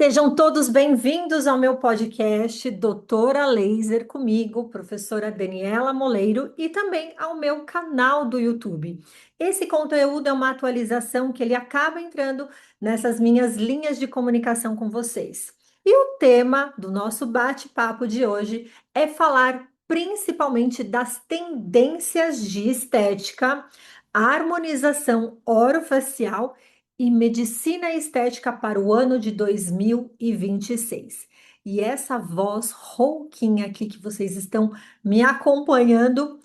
Sejam todos bem-vindos ao meu podcast Doutora Laser, comigo, professora Daniela Moleiro, e também ao meu canal do YouTube. Esse conteúdo é uma atualização que ele acaba entrando nessas minhas linhas de comunicação com vocês. E o tema do nosso bate-papo de hoje é falar principalmente das tendências de estética, harmonização orofacial e medicina estética para o ano de 2026. E essa voz rouquinha aqui que vocês estão me acompanhando,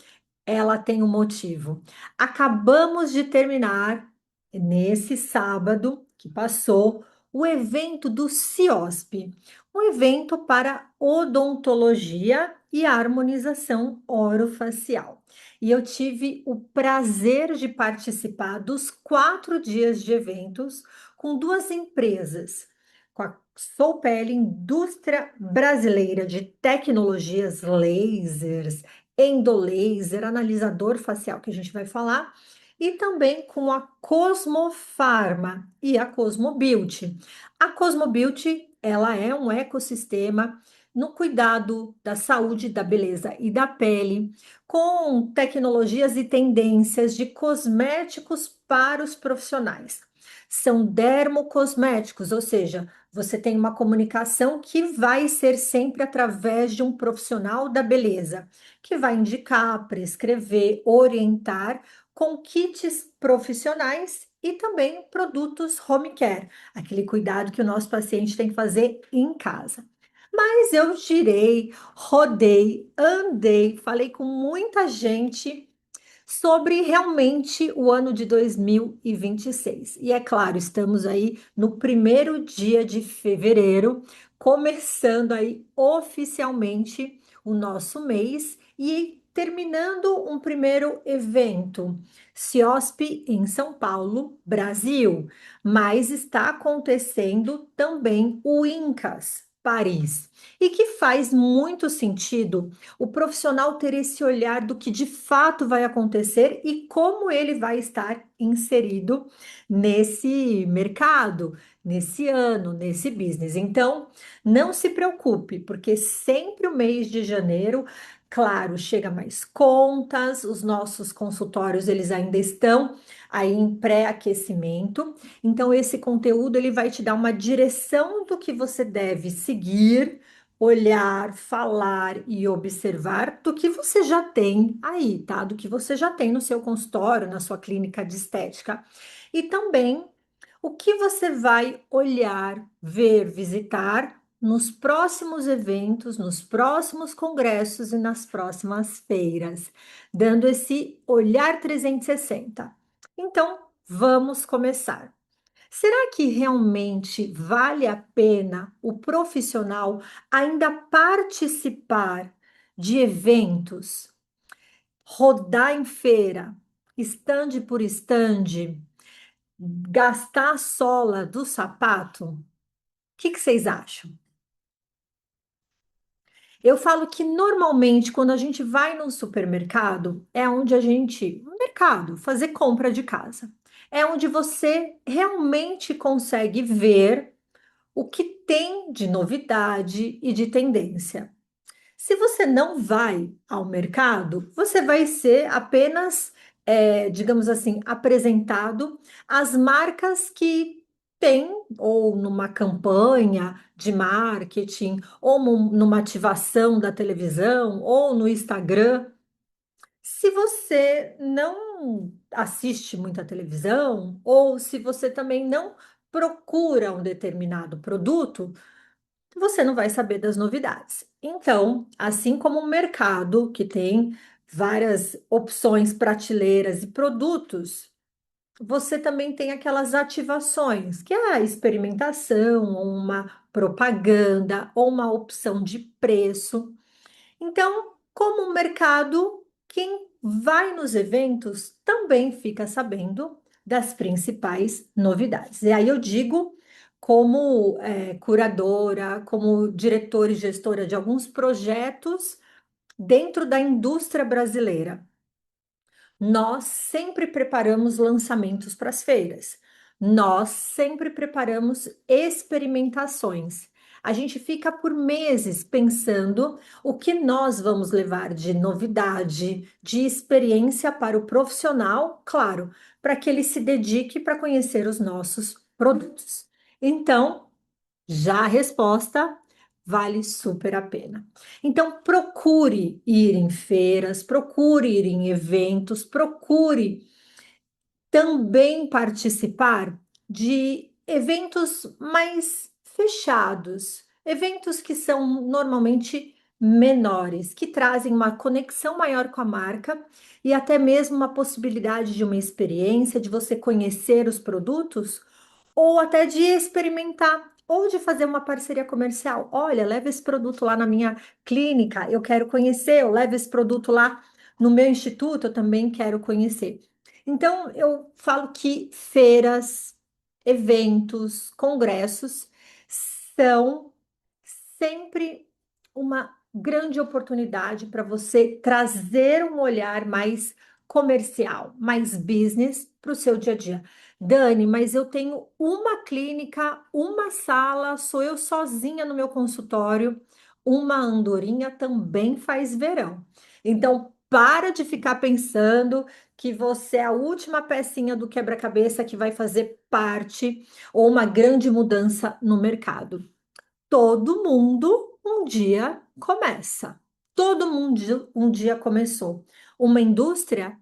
ela tem um motivo. Acabamos de terminar, nesse sábado que passou, o evento do CIOSP, um evento para odontologia e harmonização orofacial. E eu tive o prazer de participar dos 4 dias de eventos com duas empresas, com a Soupele, Indústria Brasileira de Tecnologias Lasers, endolaser, analisador facial, que a gente vai falar, e também com a Cosmofarma e a Cosmobeauty. A Cosmobeauty, ela é um ecossistema no cuidado da saúde, da beleza e da pele, com tecnologias e tendências de cosméticos para os profissionais. São dermocosméticos, ou seja, você tem uma comunicação que vai ser sempre através de um profissional da beleza que vai indicar, prescrever, orientar com kits profissionais e também produtos home care, aquele cuidado que o nosso paciente tem que fazer em casa. Mas eu girei, rodei, andei, falei com muita gente sobre realmente o ano de 2026. E é claro, estamos aí no primeiro dia de fevereiro, começando aí oficialmente o nosso mês e terminando um primeiro evento, CIOSP em São Paulo, Brasil, mas está acontecendo também o INCAS Paris, e que faz muito sentido o profissional ter esse olhar do que de fato vai acontecer e como ele vai estar inserido nesse mercado, nesse ano, nesse business. Então, não se preocupe, porque sempre o mês de janeiro, claro, chega mais contas, os nossos consultórios eles ainda estão aí em pré-aquecimento. Então, esse conteúdo ele vai te dar uma direção do que você deve seguir, olhar, falar e observar do que você já tem aí, tá? Do que você já tem no seu consultório, na sua clínica de estética. E também o que você vai olhar, ver, visitar nos próximos eventos, nos próximos congressos e nas próximas feiras, dando esse olhar 360. Então, vamos começar. Será que realmente vale a pena o profissional ainda participar de eventos, rodar em feira, estande por estande, gastar a sola do sapato? O que vocês acham? Eu falo que normalmente quando a gente vai no supermercado, é onde a gente, no mercado, fazer compra de casa. É onde você realmente consegue ver o que tem de novidade e de tendência. Se você não vai ao mercado, você vai ser apenas, digamos assim, apresentado às marcas que têm, ou numa campanha de marketing, ou numa ativação da televisão, ou no Instagram. Se você não assiste muita televisão, ou se você também não procura um determinado produto, você não vai saber das novidades. Então, assim como o mercado, que tem várias opções, prateleiras e produtos, você também tem aquelas ativações, que é a experimentação, uma propaganda ou uma opção de preço. Então, como o mercado, quem vai nos eventos também fica sabendo das principais novidades. E aí eu digo, como curadora, como diretora e gestora de alguns projetos dentro da indústria brasileira, nós sempre preparamos lançamentos para as feiras. Nós sempre preparamos experimentações. A gente fica por meses pensando o que nós vamos levar de novidade, de experiência para o profissional, claro, para que ele se dedique para conhecer os nossos produtos. Então, já a resposta vale super a pena. Então, procure ir em feiras, procure ir em eventos, procure também participar de eventos mais fechados, eventos que são normalmente menores, que trazem uma conexão maior com a marca e até mesmo uma possibilidade de uma experiência, de você conhecer os produtos ou até de experimentar. Ou de fazer uma parceria comercial. Olha, leva esse produto lá na minha clínica, eu quero conhecer. Eu levo esse produto lá no meu instituto, eu também quero conhecer. Então, eu falo que feiras, eventos, congressos são sempre uma grande oportunidade para você trazer um olhar mais comercial, mais business para o seu dia a dia. Dani, mas eu tenho uma clínica, uma sala, sou eu sozinha no meu consultório. Uma andorinha também faz verão. Então, para de ficar pensando que você é a última pecinha do quebra-cabeça que vai fazer parte ou uma grande mudança no mercado. Todo mundo um dia começa. Todo mundo um dia começou. Uma indústria,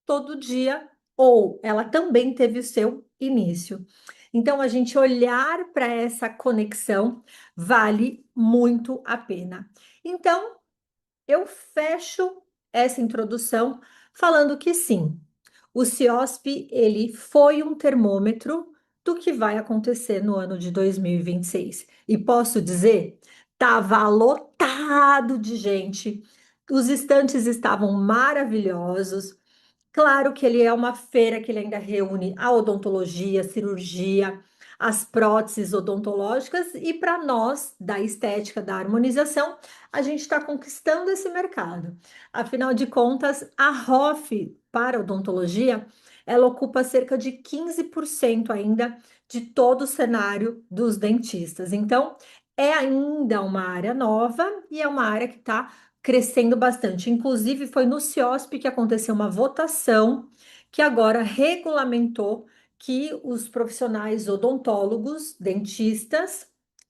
todo dia, ou ela também teve o seu início. Então, a gente olhar para essa conexão vale muito a pena. Então, eu fecho essa introdução falando que sim, o CIOSP ele foi um termômetro do que vai acontecer no ano de 2026. E posso dizer, estava lotado de gente. Os estantes estavam maravilhosos. Claro que ele é uma feira que ele ainda reúne a odontologia, a cirurgia, as próteses odontológicas, e para nós, da estética, da harmonização, a gente está conquistando esse mercado. Afinal de contas, a ROF para odontologia, ela ocupa cerca de 15% ainda de todo o cenário dos dentistas. Então, é ainda uma área nova e é uma área que está crescendo bastante. Inclusive, foi no CIOSP que aconteceu uma votação que agora regulamentou que os profissionais odontólogos, dentistas,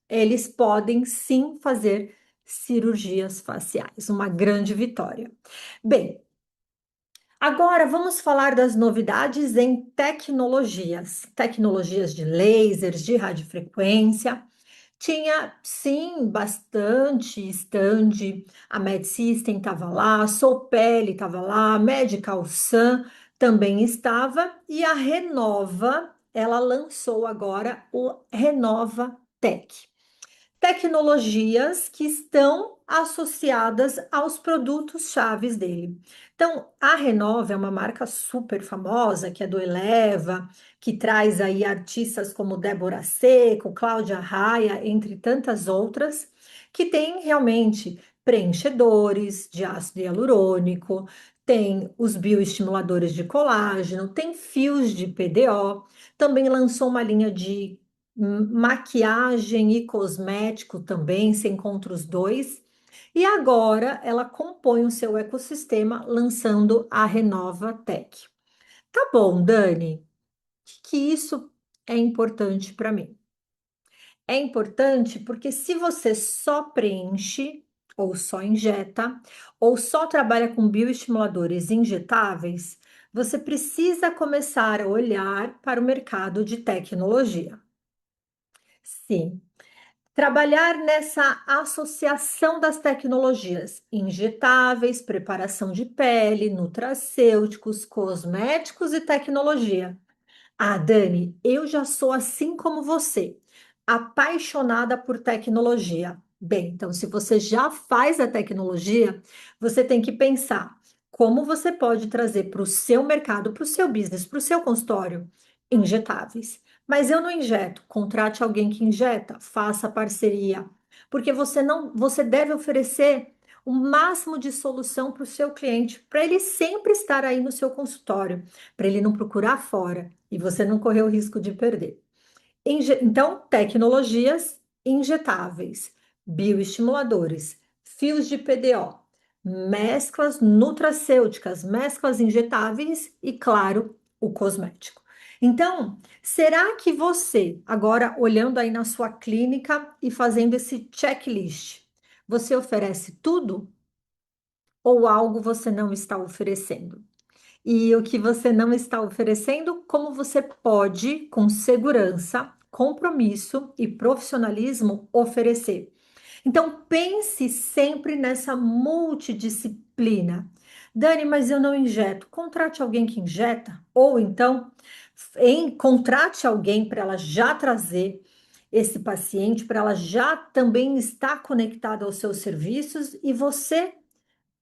eles podem sim fazer cirurgias faciais. Uma grande vitória. Bem, agora vamos falar das novidades em tecnologias, tecnologias de lasers, de radiofrequência. Tinha, sim, bastante stand. A Med System estava lá, a Soupel estava lá, a Medical Sun também estava, e a Renova, ela lançou agora o Renova Tech. Tecnologias que estão associadas aos produtos chaves dele. Então, a Renova é uma marca super famosa, que é do Eleva, que traz aí artistas como Débora Seco, Cláudia Raia, entre tantas outras, que tem realmente preenchedores de ácido hialurônico, tem os bioestimuladores de colágeno, tem fios de PDO, também lançou uma linha de maquiagem e cosmético também, se encontra os dois. E agora ela compõe o seu ecossistema lançando a Renova Tech. Tá bom, Dani, que isso é importante para mim. É importante porque se você só preenche, ou só injeta, ou só trabalha com bioestimuladores injetáveis, você precisa começar a olhar para o mercado de tecnologia. Sim, trabalhar nessa associação das tecnologias injetáveis, preparação de pele, nutracêuticos, cosméticos e tecnologia. Ah, Dani, eu já sou assim como você, apaixonada por tecnologia. Bem, então, se você já faz a tecnologia, você tem que pensar como você pode trazer para o seu mercado, para o seu business, para o seu consultório, injetáveis. Mas eu não injeto, contrate alguém que injeta, faça parceria, porque você não, você deve oferecer o máximo de solução para o seu cliente, para ele sempre estar aí no seu consultório, para ele não procurar fora e você não correr o risco de perder. Então, tecnologias injetáveis, bioestimuladores, fios de PDO, mesclas nutracêuticas, mesclas injetáveis e, claro, o cosmético. Então, será que você, agora olhando aí na sua clínica e fazendo esse checklist, você oferece tudo ou algo você não está oferecendo? E o que você não está oferecendo, como você pode, com segurança, compromisso e profissionalismo, oferecer. Então, pense sempre nessa multidisciplina. Dani, mas eu não injeto. Contrate alguém que injeta, ou então contrate alguém para ela já trazer esse paciente, para ela já também estar conectada aos seus serviços e você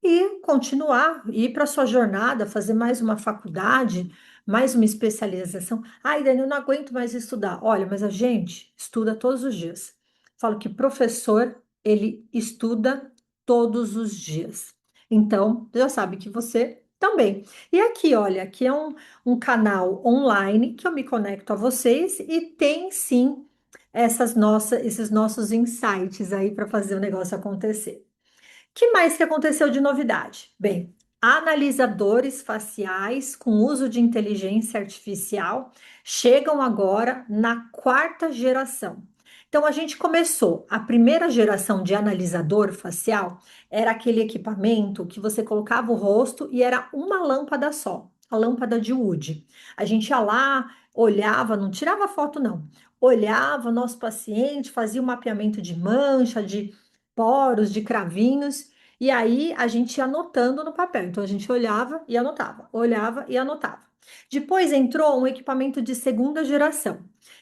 e continuar, ir para a sua jornada, fazer mais uma faculdade, mais uma especialização. Ai, Dani, eu não aguento mais estudar. Olha, mas a gente estuda todos os dias. Falo que professor, ele estuda todos os dias. Então, já sabe que você também. E aqui, olha, aqui é um canal online que eu me conecto a vocês e tem sim esses nossos insights aí para fazer o negócio acontecer. Que mais que aconteceu de novidade? Bem, analisadores faciais com uso de inteligência artificial chegam agora na quarta geração. Então, a gente começou, a primeira geração de analisador facial era aquele equipamento que você colocava o rosto e era uma lâmpada só, a lâmpada de Wood. A gente ia lá, olhava, não tirava foto, não. Olhava o nosso paciente, fazia o mapeamento de mancha, de poros, de cravinhos, e aí a gente ia anotando no papel. Então a gente olhava e anotava. Depois entrou um equipamento de segunda geração,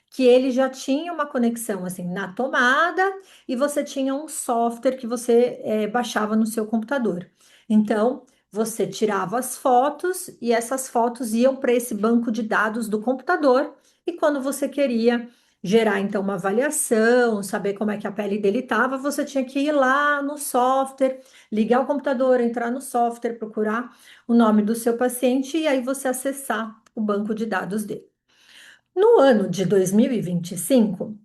que ele já tinha uma conexão assim na tomada e você tinha um software que você baixava no seu computador. Então você tirava as fotos e essas fotos iam para esse banco de dados do computador. E quando você queria gerar então uma avaliação, saber como é que a pele dele estava, você tinha que ir lá no software, ligar o computador, entrar no software, procurar o nome do seu paciente e aí você acessar o banco de dados dele. No ano de 2025,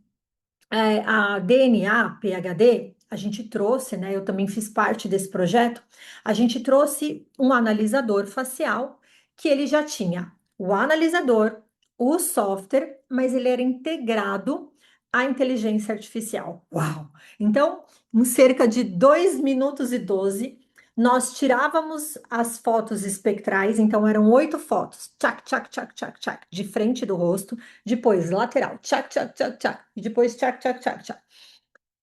a DNA PhD, a gente trouxe, né? Eu também fiz parte desse projeto. A gente trouxe um analisador facial que ele já tinha o analisador, o software, mas ele era integrado à inteligência artificial. Uau! Então, em cerca de 2 minutos e 12, nós tirávamos as fotos espectrais, então eram 8 fotos, tchac, tchac, tchac, tchac, tchac, de frente do rosto, depois lateral, tchac, tchac, tchac, tchac, e depois tchac, tchac, tchac, tchac.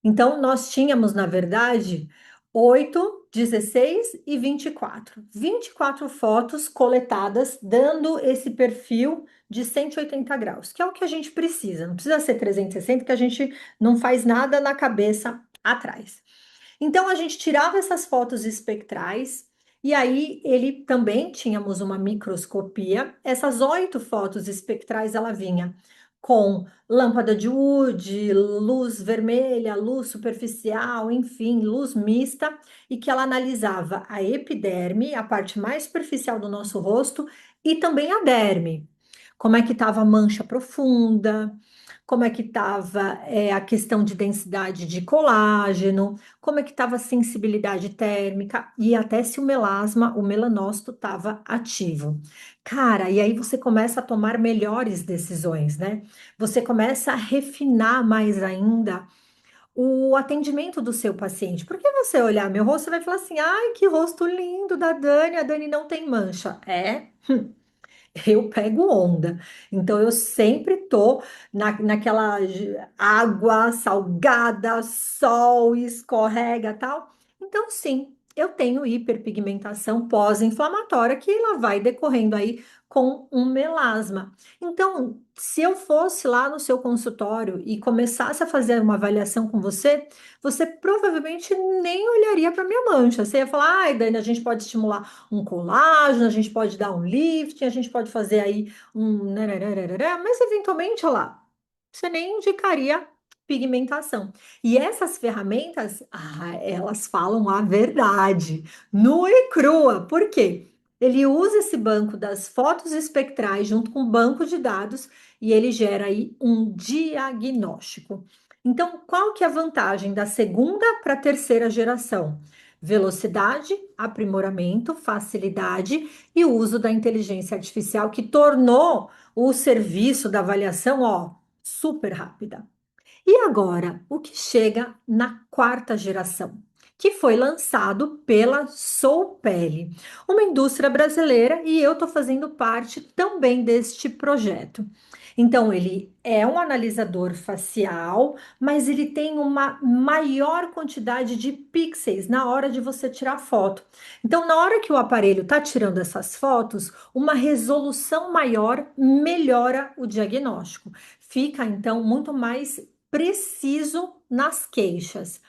Então, nós tínhamos, na verdade, 8, 16 e 24. 24 fotos coletadas, dando esse perfil de 180 graus, que é o que a gente precisa. Não precisa ser 360, que a gente não faz nada na cabeça atrás. Então a gente tirava essas fotos espectrais e aí ele também tínhamos uma microscopia. Essas 8 fotos espectrais ela vinha com lâmpada de Wood, luz vermelha, luz superficial, enfim, luz mista, e que ela analisava a epiderme, a parte mais superficial do nosso rosto, e também a derme. Como é que estava a mancha profunda, como é que estava a questão de densidade de colágeno, como é que estava a sensibilidade térmica e até se o melasma, o melanócito estava ativo. Cara, e aí você começa a tomar melhores decisões, né? Você começa a refinar mais ainda o atendimento do seu paciente. Porque você olhar meu rosto, você vai falar assim: ai, que rosto lindo da Dani, a Dani não tem mancha. É? Eu pego onda. Então, eu sempre tô naquela água salgada, sol, escorrega, tal. Então, sim, eu tenho hiperpigmentação pós-inflamatória que ela vai decorrendo aí com um melasma. Então, se eu fosse lá no seu consultório e começasse a fazer uma avaliação com você, você provavelmente nem olharia para minha mancha. Você ia falar, ai, Dani, a gente pode estimular um colágeno, a gente pode dar um lifting, a gente pode fazer aí um, nananana, mas eventualmente, olha lá, você nem indicaria pigmentação. E essas ferramentas, elas falam a verdade, nua e crua. Por quê? Ele usa esse banco das fotos espectrais junto com o banco de dados e ele gera aí um diagnóstico. Então, qual que é a vantagem da segunda para a terceira geração? Velocidade, aprimoramento, facilidade e o uso da inteligência artificial que tornou o serviço da avaliação, ó, super rápida. E agora, o que chega na quarta geração, que foi lançado pela Soupele, uma indústria brasileira, e eu estou fazendo parte também deste projeto. Então, ele é um analisador facial, mas ele tem uma maior quantidade de pixels na hora de você tirar foto. Então, na hora que o aparelho está tirando essas fotos, uma resolução maior melhora o diagnóstico. Fica, então, muito mais preciso nas queixas,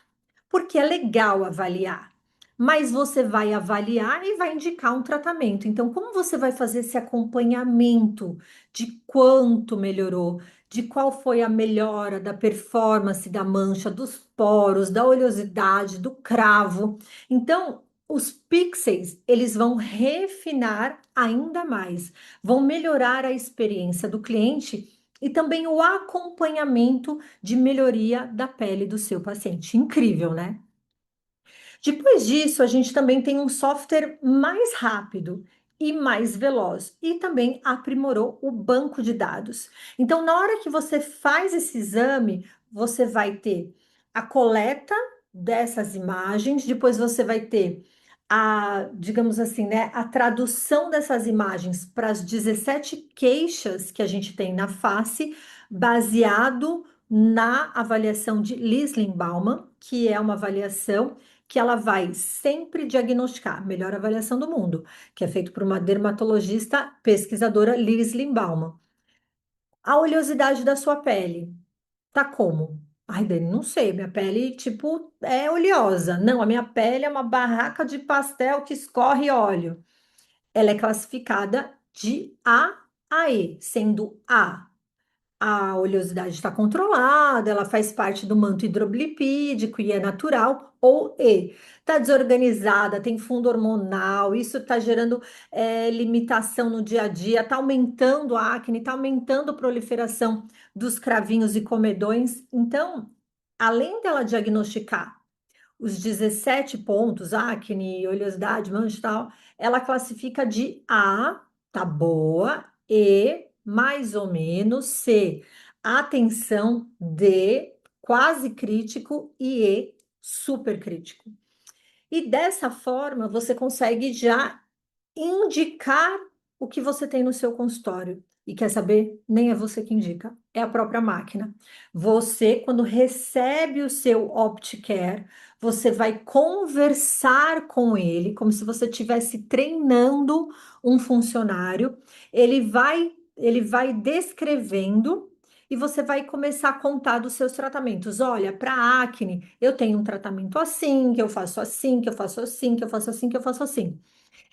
porque é legal avaliar, mas você vai avaliar e vai indicar um tratamento. Então, como você vai fazer esse acompanhamento de quanto melhorou, de qual foi a melhora da performance da mancha, dos poros, da oleosidade, do cravo? Então, os pixels, eles vão refinar ainda mais, vão melhorar a experiência do cliente e também o acompanhamento de melhoria da pele do seu paciente. Incrível, né? Depois disso, a gente também tem um software mais rápido e mais veloz e também aprimorou o banco de dados. Então, na hora que você faz esse exame, você vai ter a coleta dessas imagens, depois você vai ter digamos assim, né, a tradução dessas imagens para as 17 queixas que a gente tem na face, baseado na avaliação de Lisling-Bauman, que é uma avaliação que ela vai sempre diagnosticar, melhor avaliação do mundo, que é feito por uma dermatologista pesquisadora Liz Bauman. A oleosidade da sua pele tá como? Ai, Dani, não sei, minha pele, tipo, é oleosa. Não, a minha pele é uma barraca de pastel que escorre óleo. Ela é classificada de A E, sendo a oleosidade está controlada, ela faz parte do manto hidroblipídico e é natural, ou E, está desorganizada, tem fundo hormonal, isso está gerando limitação no dia a dia, está aumentando a acne, está aumentando a proliferação dos cravinhos e comedões. Então, além dela diagnosticar os 17 pontos, acne, oleosidade, mancha e tal, ela classifica de A, tá boa, E, mais ou menos, C, atenção, D, quase crítico e E, super crítico. E dessa forma, você consegue já indicar o que você tem no seu consultório. E quer saber? Nem é você que indica, é a própria máquina. Você, quando recebe o seu OptiCare, você vai conversar com ele, como se você estivesse treinando um funcionário. Ele vai descrevendo e você vai começar a contar dos seus tratamentos. Olha, para acne, eu tenho um tratamento assim, que eu faço assim, que eu faço assim, que eu faço assim, que eu faço assim.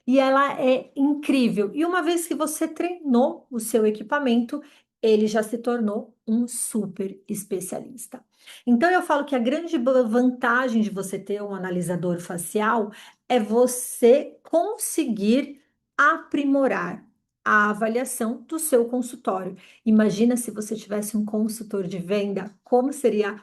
E ela é incrível. E uma vez que você treinou o seu equipamento, ele já se tornou um super especialista. Então, eu falo que a grande vantagem de você ter um analisador facial é você conseguir aprimorar a avaliação do seu consultório. Imagina se você tivesse um consultor de venda, como seria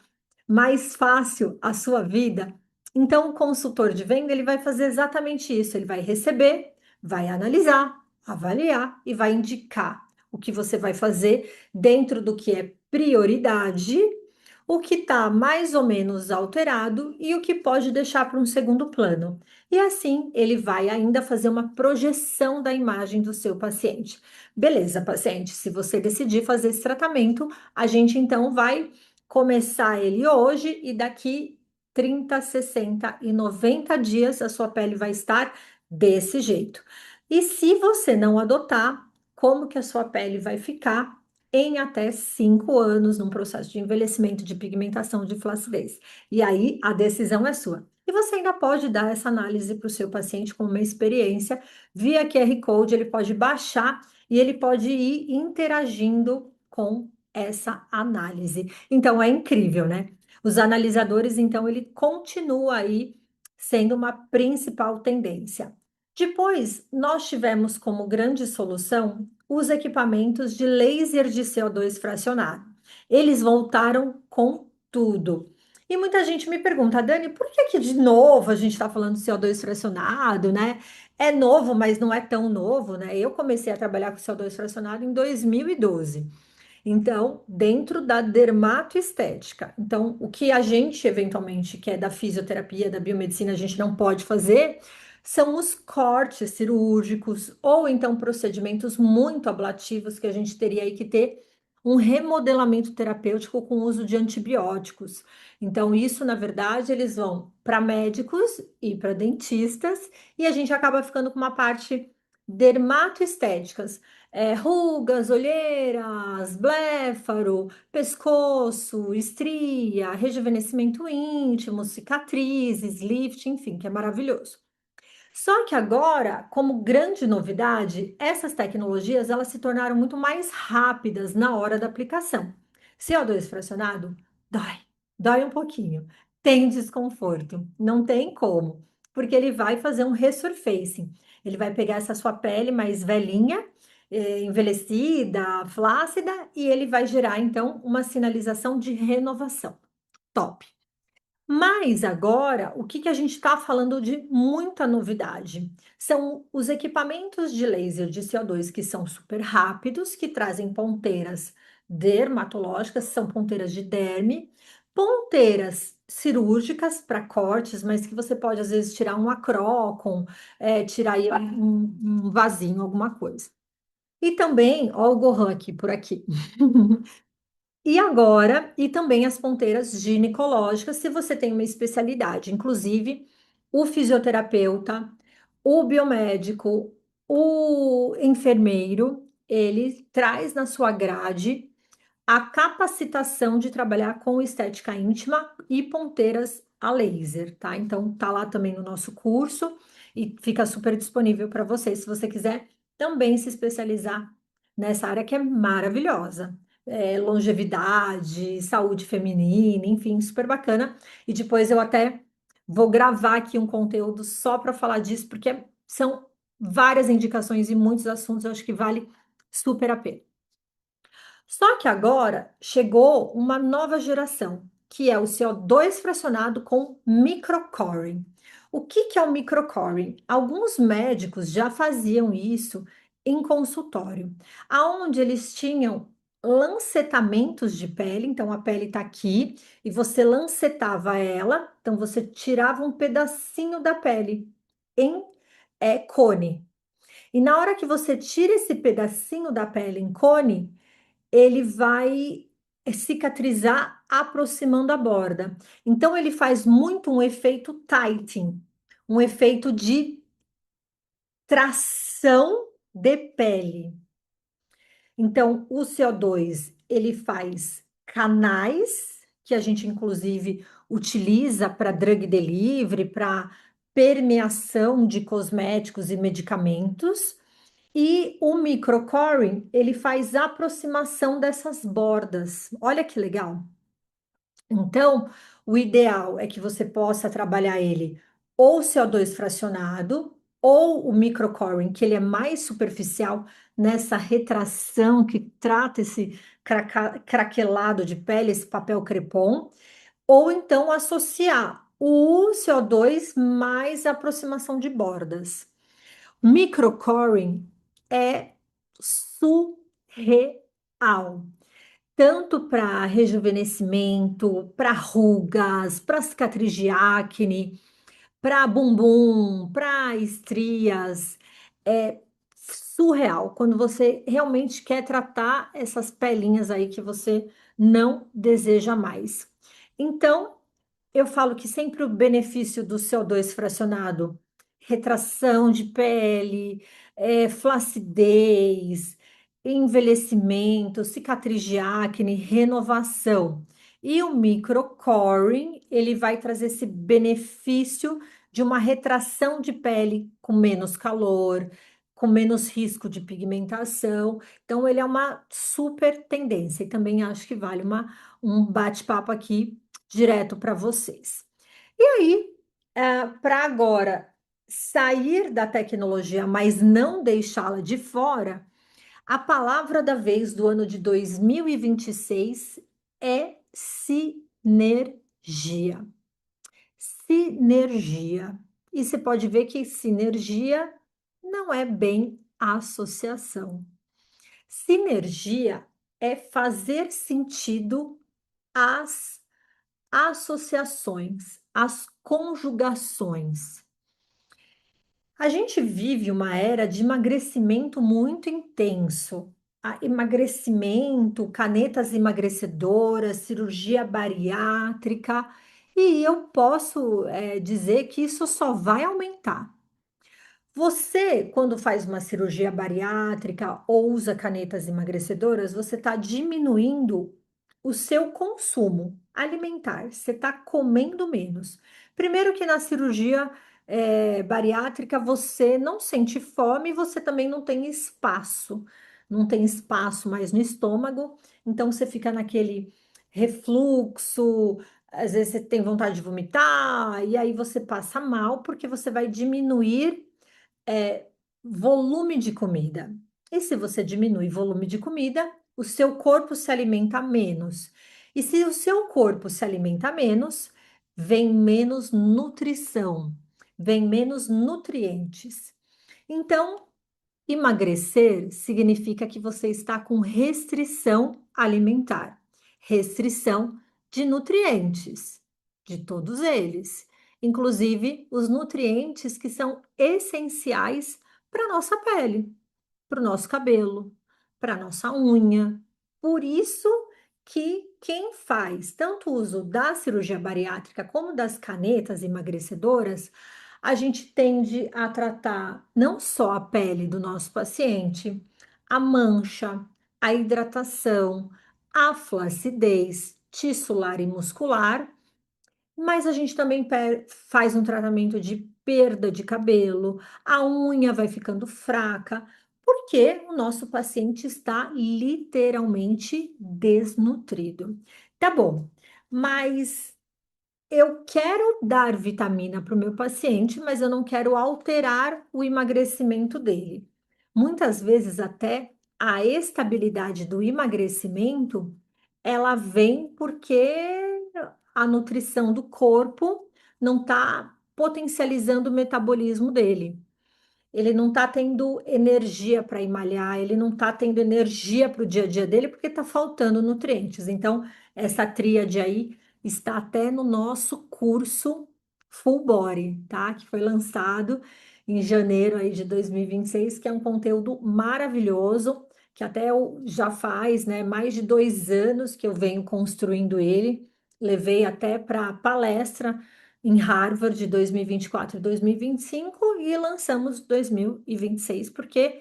mais fácil a sua vida. Então, o consultor de venda, ele vai fazer exatamente isso, ele vai receber, vai analisar, avaliar e vai indicar o que você vai fazer dentro do que é prioridade, o que está mais ou menos alterado e o que pode deixar para um segundo plano. E assim, ele vai ainda fazer uma projeção da imagem do seu paciente. Beleza, paciente, se você decidir fazer esse tratamento, a gente então vai começar ele hoje e daqui 30, 60 e 90 dias a sua pele vai estar desse jeito. E se você não adotar, como que a sua pele vai ficar em até 5 anos num processo de envelhecimento, de pigmentação, de flacidez? E aí a decisão é sua. E você ainda pode dar essa análise para o seu paciente como uma experiência via QR Code, ele pode baixar e ele pode ir interagindo com essa análise. Então é incrível, né? Os analisadores, então, ele continua aí sendo uma principal tendência. Depois, nós tivemos como grande solução os equipamentos de laser de CO2 fracionado. Eles voltaram com tudo. E muita gente me pergunta, Dani, por que que de novo a gente está falando de CO2 fracionado, né? É novo, mas não é tão novo, né? Eu comecei a trabalhar com CO2 fracionado em 2012. Então, dentro da dermatoestética. Então, o que a gente, eventualmente, que é da fisioterapia, da biomedicina, a gente não pode fazer são os cortes cirúrgicos ou então procedimentos muito ablativos que a gente teria aí que ter um remodelamento terapêutico com o uso de antibióticos. Então, isso, na verdade, eles vão para médicos e para dentistas, e a gente acaba ficando com uma parte dermatoestéticas, rugas, olheiras, blέφaro, pescoço, estria, rejuvenescimento íntimo, cicatrizes, lift, enfim, que é maravilhoso. Só que agora, como grande novidade, essas tecnologias elas se tornaram muito mais rápidas na hora da aplicação. CO2 fracionado dói, dói um pouquinho, tem desconforto, não tem como, porque ele vai fazer um resurfacing. Ele vai pegar essa sua pele mais velhinha, envelhecida, flácida, e ele vai gerar então uma sinalização de renovação. Top. Mas agora, o que que a gente está falando de muita novidade? São os equipamentos de laser de CO2 que são super rápidos, que trazem ponteiras dermatológicas, são ponteiras de derme, ponteiras cirúrgicas para cortes, mas que você pode às vezes tirar um acrócon, tirar aí um vasinho, alguma coisa. E também, ó, o Gohan aqui por aqui. E agora, e também as ponteiras ginecológicas, se você tem uma especialidade, inclusive o fisioterapeuta, o biomédico, o enfermeiro, ele traz na sua grade a capacitação de trabalhar com estética íntima e ponteiras a laser, tá? Então tá lá também no nosso curso e fica super disponível para você, se você quiser também se especializar nessa área que é maravilhosa. Longevidade, saúde feminina, enfim, super bacana. E depois eu até vou gravar aqui um conteúdo só para falar disso, porque são várias indicações e muitos assuntos, eu acho que vale super a pena. Só que agora chegou uma nova geração, que é o CO2 fracionado com microcoring. O que que é o microcoring? Alguns médicos já faziam isso em consultório, aonde eles tinham lancetamentos de pele, então a pele está aqui e você lancetava ela, então você tirava um pedacinho da pele em cone. E na hora que você tira esse pedacinho da pele em cone, ele vai cicatrizar aproximando a borda. Então, ele faz muito um efeito tighting, um efeito de tração de pele. Então, o CO2, ele faz canais, que a gente inclusive utiliza para drug delivery, para permeação de cosméticos e medicamentos. E o microcoring, ele faz a aproximação dessas bordas. Olha que legal. Então, o ideal é que você possa trabalhar ele ou CO2 fracionado ou o microcoring, que ele é mais superficial nessa retração que trata esse craquelado de pele, esse papel crepom, ou então associar o CO2 mais a aproximação de bordas. Microcoring é surreal, tanto para rejuvenescimento, para rugas, para cicatriz de acne, para bumbum, para estrias. É surreal quando você realmente quer tratar essas pelinhas aí que você não deseja mais. Então, eu falo que sempre o benefício do CO2 fracionado, retração de pele, flacidez, envelhecimento, cicatriz de acne, renovação. E o microcoring, ele vai trazer esse benefício de uma retração de pele com menos calor, com menos risco de pigmentação. Então, ele é uma super tendência e também acho que vale um bate-papo aqui direto para vocês. E aí, para agora sair da tecnologia, mas não deixá-la de fora, a palavra da vez do ano de 2026 é sinergia. Sinergia. E você pode ver que sinergia não é bem associação. Sinergia é fazer sentido às associações, às conjugações. A gente vive uma era de emagrecimento muito intenso. Emagrecimento, canetas emagrecedoras, cirurgia bariátrica, e eu posso, dizer que isso só vai aumentar. Você, quando faz uma cirurgia bariátrica ou usa canetas emagrecedoras, você está diminuindo o seu consumo alimentar. Você está comendo menos. Primeiro que na cirurgia bariátrica você não sente fome, você também não tem espaço mais no estômago, então você fica naquele refluxo. Às vezes você tem vontade de vomitar, e aí você passa mal porque você vai diminuir é, volume de comida. E se você diminui volume de comida, o seu corpo se alimenta menos. E se o seu corpo se alimenta menos, vem menos nutrição, vem menos nutrientes. Então, emagrecer significa que você está com restrição alimentar, restrição de nutrientes, de todos eles, inclusive os nutrientes que são essenciais para a nossa pele, para o nosso cabelo, para a nossa unha. Por isso que quem faz tanto uso da cirurgia bariátrica como das canetas emagrecedoras, a gente tende a tratar não só a pele do nosso paciente, a mancha, a hidratação, a flacidez tissular e muscular, mas a gente também faz um tratamento de perda de cabelo, a unha vai ficando fraca, porque o nosso paciente está literalmente desnutrido. Tá bom, mas eu quero dar vitamina para o meu paciente, mas eu não quero alterar o emagrecimento dele. Muitas vezes, até a estabilidade do emagrecimento, ela vem porque a nutrição do corpo não está potencializando o metabolismo dele. Ele não está tendo energia para ir malhar, ele não está tendo energia para o dia a dia dele porque está faltando nutrientes. Então, essa tríade aí está até no nosso curso Full Body, tá? Que foi lançado em janeiro aí de 2026, que é um conteúdo maravilhoso, que até já faz, né, mais de 2 anos que eu venho construindo ele. Levei até para palestra em Harvard de 2024 e 2025 e lançamos 2026, porque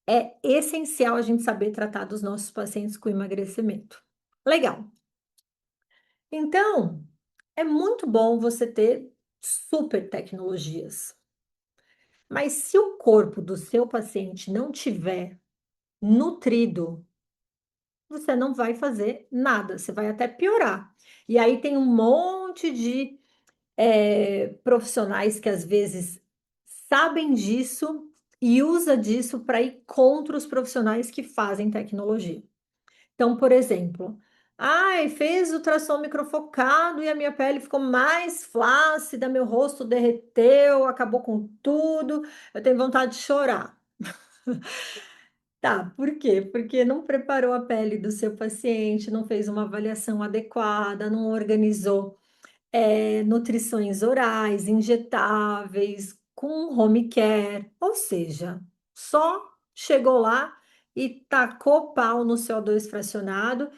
é essencial a gente saber tratar dos nossos pacientes com emagrecimento. Legal. Então, é muito bom você ter super tecnologias, mas se o corpo do seu paciente não tiver nutrido, você não vai fazer nada, você vai até piorar. E aí tem um monte de profissionais que às vezes sabem disso e usa disso para ir contra os profissionais que fazem tecnologia. Então, por exemplo, ai, fez ultrassom microfocado e a minha pele ficou mais flácida, meu rosto derreteu, acabou com tudo, eu tenho vontade de chorar. Tá, por quê? Porque não preparou a pele do seu paciente, não fez uma avaliação adequada, não organizou nutrições orais, injetáveis, com home care, ou seja, só chegou lá e tacou pau no CO2 fracionado,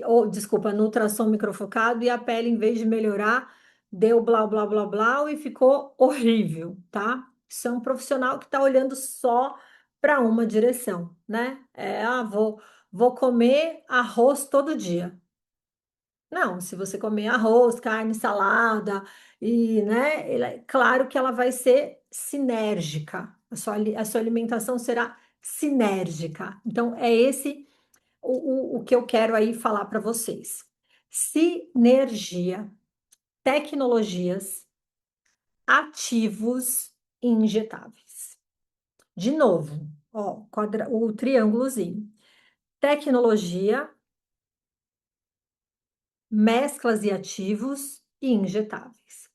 ou desculpa, no ultrassom microfocado, e a pele, em vez de melhorar, deu blá blá blá blá e ficou horrível, tá? Isso é um profissional que está olhando só para uma direção, né? Vou comer arroz todo dia. Não, se você comer arroz, carne, salada, claro que ela vai ser sinérgica, a sua alimentação será sinérgica. Então, é esse o que eu quero aí falar para vocês. Sinergia, tecnologias, ativos e injetáveis. De novo, ó, o triângulozinho. Tecnologia, mesclas e ativos e injetáveis.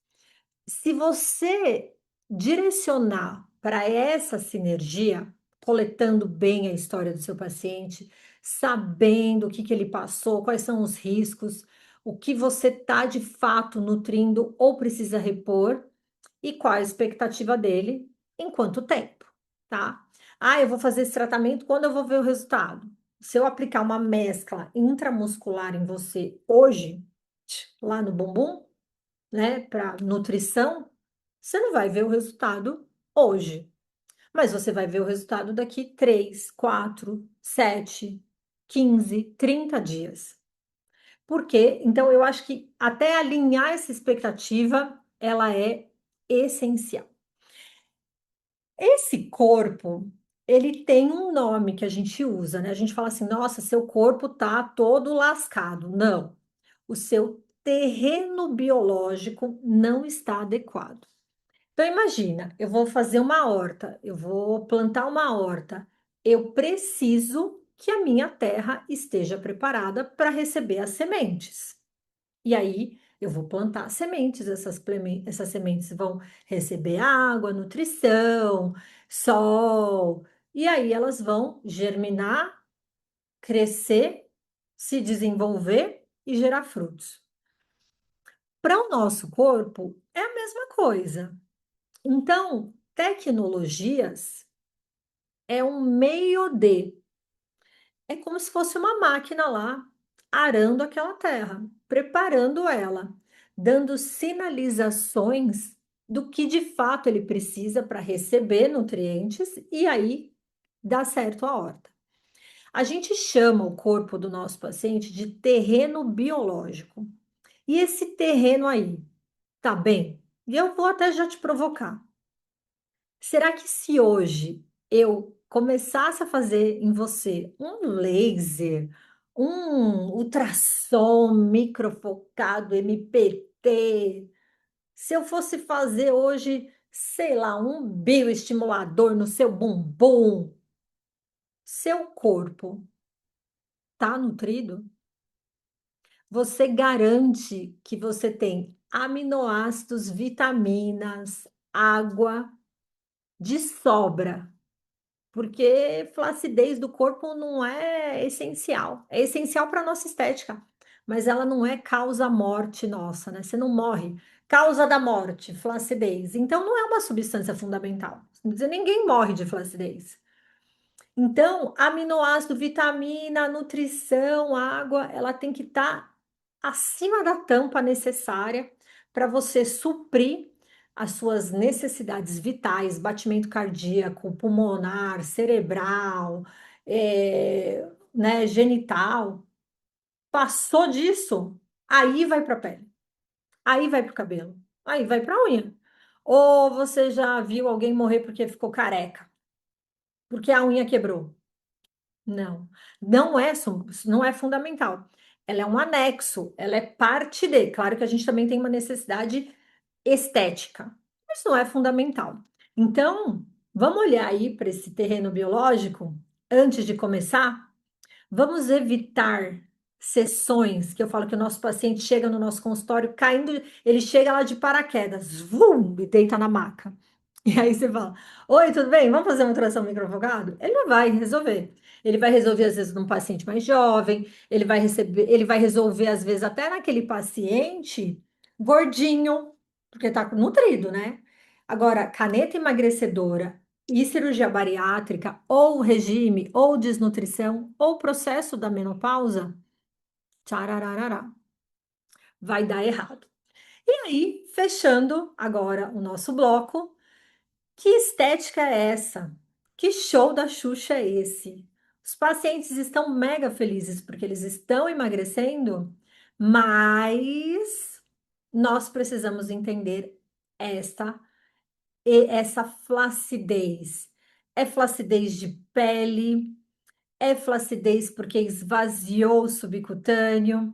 Se você direcionar para essa sinergia, coletando bem a história do seu paciente, sabendo o que que ele passou, quais são os riscos, o que você está de fato nutrindo ou precisa repor e qual a expectativa dele em quanto tempo, tá? Ah, eu vou fazer esse tratamento quando eu vou ver o resultado. Se eu aplicar uma mescla intramuscular em você hoje, lá no bumbum, né, para nutrição, você não vai ver o resultado hoje, mas você vai ver o resultado daqui 3, 4, 7, 15, 30 dias. Por quê? Então, eu acho que até alinhar essa expectativa, ela é essencial. Esse corpo, ele tem um nome que a gente usa, né? A gente fala assim, nossa, seu corpo tá todo lascado. Não, o seu terreno biológico não está adequado. Então, imagina, eu vou fazer uma horta, eu vou plantar uma horta. Eu preciso que a minha terra esteja preparada para receber as sementes. E aí, eu vou plantar sementes, essas sementes vão receber água, nutrição, sol, e aí elas vão germinar, crescer, se desenvolver e gerar frutos. Para o nosso corpo, é a mesma coisa. Então, tecnologias é um meio de, é como se fosse uma máquina lá arando aquela terra, preparando ela, dando sinalizações do que de fato ele precisa para receber nutrientes e aí dá certo a horta. A gente chama o corpo do nosso paciente de terreno biológico. E esse terreno aí, tá bem? E eu vou até já te provocar. Será que se hoje eu começasse a fazer em você um laser, um ultrassom microfocado, MPT, se eu fosse fazer hoje, sei lá, um bioestimulador no seu bumbum, seu corpo tá nutrido? Você garante que você tem aminoácidos, vitaminas, água de sobra. Porque flacidez do corpo não é essencial. É essencial para a nossa estética, mas ela não é causa morte nossa, né? Você não morre. Causa da morte, flacidez. Então, não é uma substância fundamental. Ninguém morre de flacidez. Então, aminoácido, vitamina, nutrição, água, ela tem que estar acima da tampa necessária para você suprir as suas necessidades vitais, batimento cardíaco, pulmonar, cerebral, né, genital. Passou disso, aí vai para a pele, aí vai para o cabelo, aí vai para a unha. Ou você já viu alguém morrer porque ficou careca, porque a unha quebrou? Não, não é fundamental. Ela é um anexo, ela é parte de. Claro que a gente também tem uma necessidade estética, mas não é fundamental. Então, vamos olhar aí para esse terreno biológico antes de começar. Vamos evitar sessões que eu falo que o nosso paciente chega no nosso consultório caindo, ele chega lá de paraquedas, vum, e deita na maca. E aí você fala: Oi, tudo bem? Vamos fazer uma ultrassom microfocado? Ele não vai resolver. Ele vai resolver, às vezes, num paciente mais jovem, ele vai resolver, às vezes, até naquele paciente gordinho, porque tá nutrido, né? Agora, caneta emagrecedora e cirurgia bariátrica, ou regime, ou desnutrição, ou processo da menopausa, tcharararará, vai dar errado. E aí, fechando agora o nosso bloco. Que estética é essa? Que show da Xuxa é esse? Os pacientes estão mega felizes porque eles estão emagrecendo, mas nós precisamos entender esta essa flacidez? É flacidez de pele? É flacidez porque esvaziou o subcutâneo?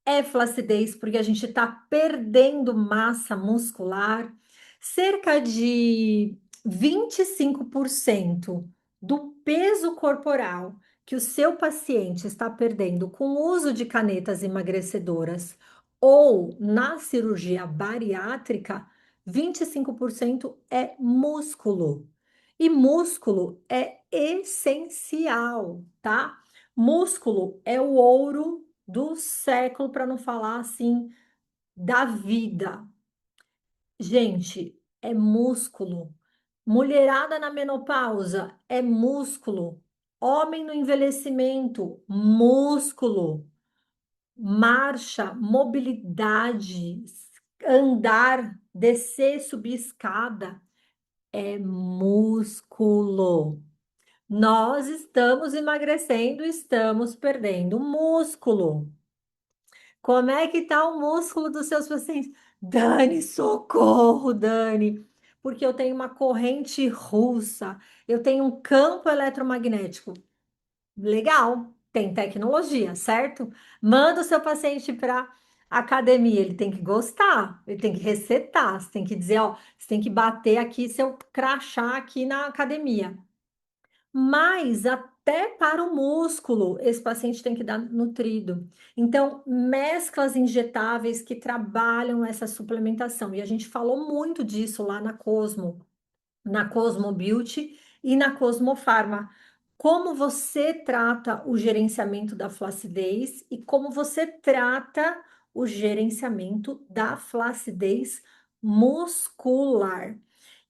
É flacidez porque a gente está perdendo massa muscular? Cerca de 25% do peso corporal que o seu paciente está perdendo com o uso de canetas emagrecedoras ou na cirurgia bariátrica, 25% é músculo. E músculo é essencial, tá? Músculo é o ouro do século, para não falar assim, da vida. Gente, é músculo. Mulherada na menopausa é músculo. Homem no envelhecimento, músculo. Marcha, mobilidade, andar, descer, subir escada é músculo. Nós estamos emagrecendo, estamos perdendo músculo. Como é que está o músculo dos seus pacientes? Dani, socorro, Dani, porque eu tenho uma corrente russa, eu tenho um campo eletromagnético. Legal, tem tecnologia, certo? Manda o seu paciente para academia, ele tem que gostar, ele tem que recetar, você tem que dizer, ó, você tem que bater aqui seu crachá aqui na academia. Mas até para o músculo, esse paciente tem que dar nutrido. Então, mesclas injetáveis que trabalham essa suplementação. E a gente falou muito disso lá na Cosmo Beauty e na Cosmo Pharma. Como você trata o gerenciamento da flacidez e como você trata o gerenciamento da flacidez muscular.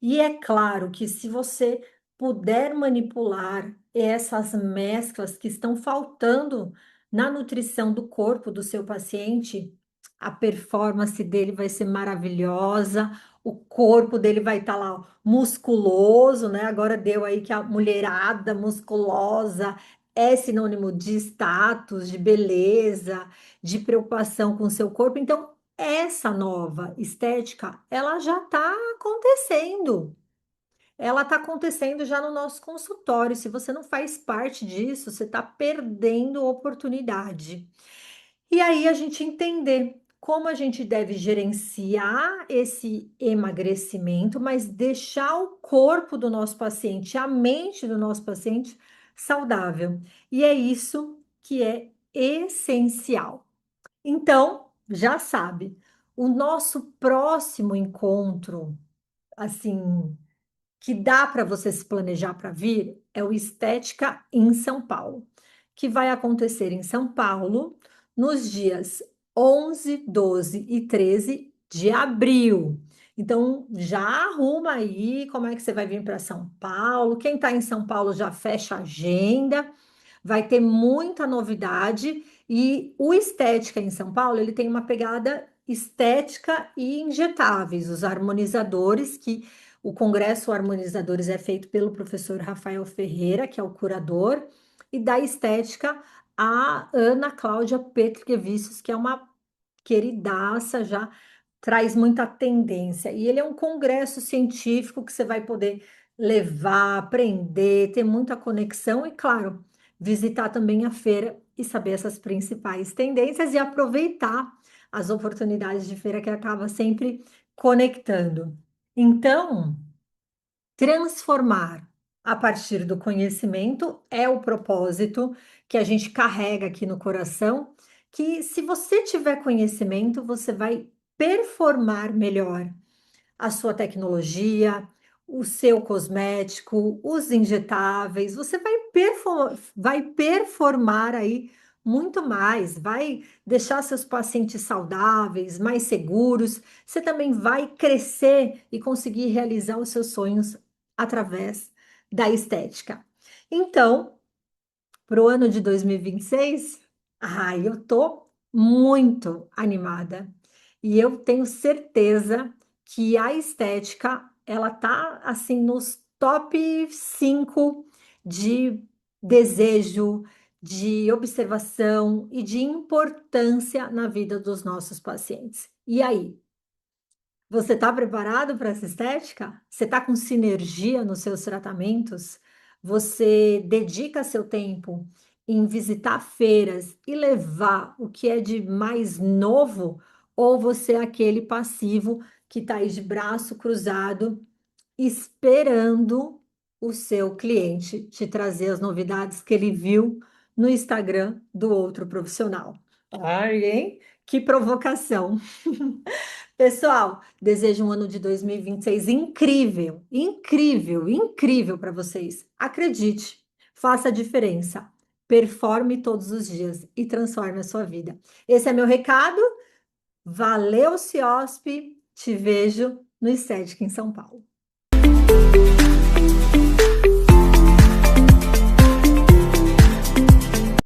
E é claro que se você puder manipular essas mesclas que estão faltando na nutrição do corpo do seu paciente, a performance dele vai ser maravilhosa, o corpo dele vai estar lá ó, musculoso, né? Agora deu aí que a mulherada musculosa é sinônimo de status, de beleza, de preocupação com o seu corpo. Então, essa nova estética, ela já está acontecendo. Ela está acontecendo já no nosso consultório. Se você não faz parte disso, você está perdendo oportunidade. E aí a gente entender como a gente deve gerenciar esse emagrecimento, mas deixar o corpo do nosso paciente, a mente do nosso paciente saudável. E é isso que é essencial. Então, já sabe, o nosso próximo encontro, assim, que dá para você se planejar para vir é o Estética em São Paulo, que vai acontecer em São Paulo nos dias 11, 12 e 13 de abril. Então, já arruma aí como é que você vai vir para São Paulo. Quem está em São Paulo já fecha a agenda. Vai ter muita novidade e o Estética em São Paulo, ele tem uma pegada estética e injetáveis, os harmonizadores que o Congresso Harmonizadores é feito pelo professor Rafael Ferreira, que é o curador, e da estética a Ana Cláudia Petrikevicius, que é uma queridaça, já traz muita tendência. E ele é um congresso científico que você vai poder levar, aprender, ter muita conexão e, claro, visitar também a feira e saber essas principais tendências e aproveitar as oportunidades de feira que acaba sempre conectando. Então, transformar a partir do conhecimento é o propósito que a gente carrega aqui no coração, que se você tiver conhecimento, você vai performar melhor a sua tecnologia, o seu cosmético, os injetáveis, você vai performar aí muito mais, vai deixar seus pacientes saudáveis, mais seguros. Você também vai crescer e conseguir realizar os seus sonhos através da estética. Então, para o ano de 2026, ai, eu tô muito animada. E eu tenho certeza que a estética, ela tá assim nos top 5 de desejo, de observação e de importância na vida dos nossos pacientes. E aí, Você está preparado para essa estética? Você está com sinergia nos seus tratamentos? Você dedica seu tempo em visitar feiras e levar o que é de mais novo? Ou você é aquele passivo que está aí de braço cruzado, esperando o seu cliente te trazer as novidades que ele viu no Instagram do outro profissional? Ai, hein? Que provocação! Pessoal, desejo um ano de 2026 incrível, incrível, incrível para vocês. Acredite, faça a diferença. Performe todos os dias e transforme a sua vida. Esse é meu recado. Valeu, Ciospe. Te vejo no Estética em São Paulo.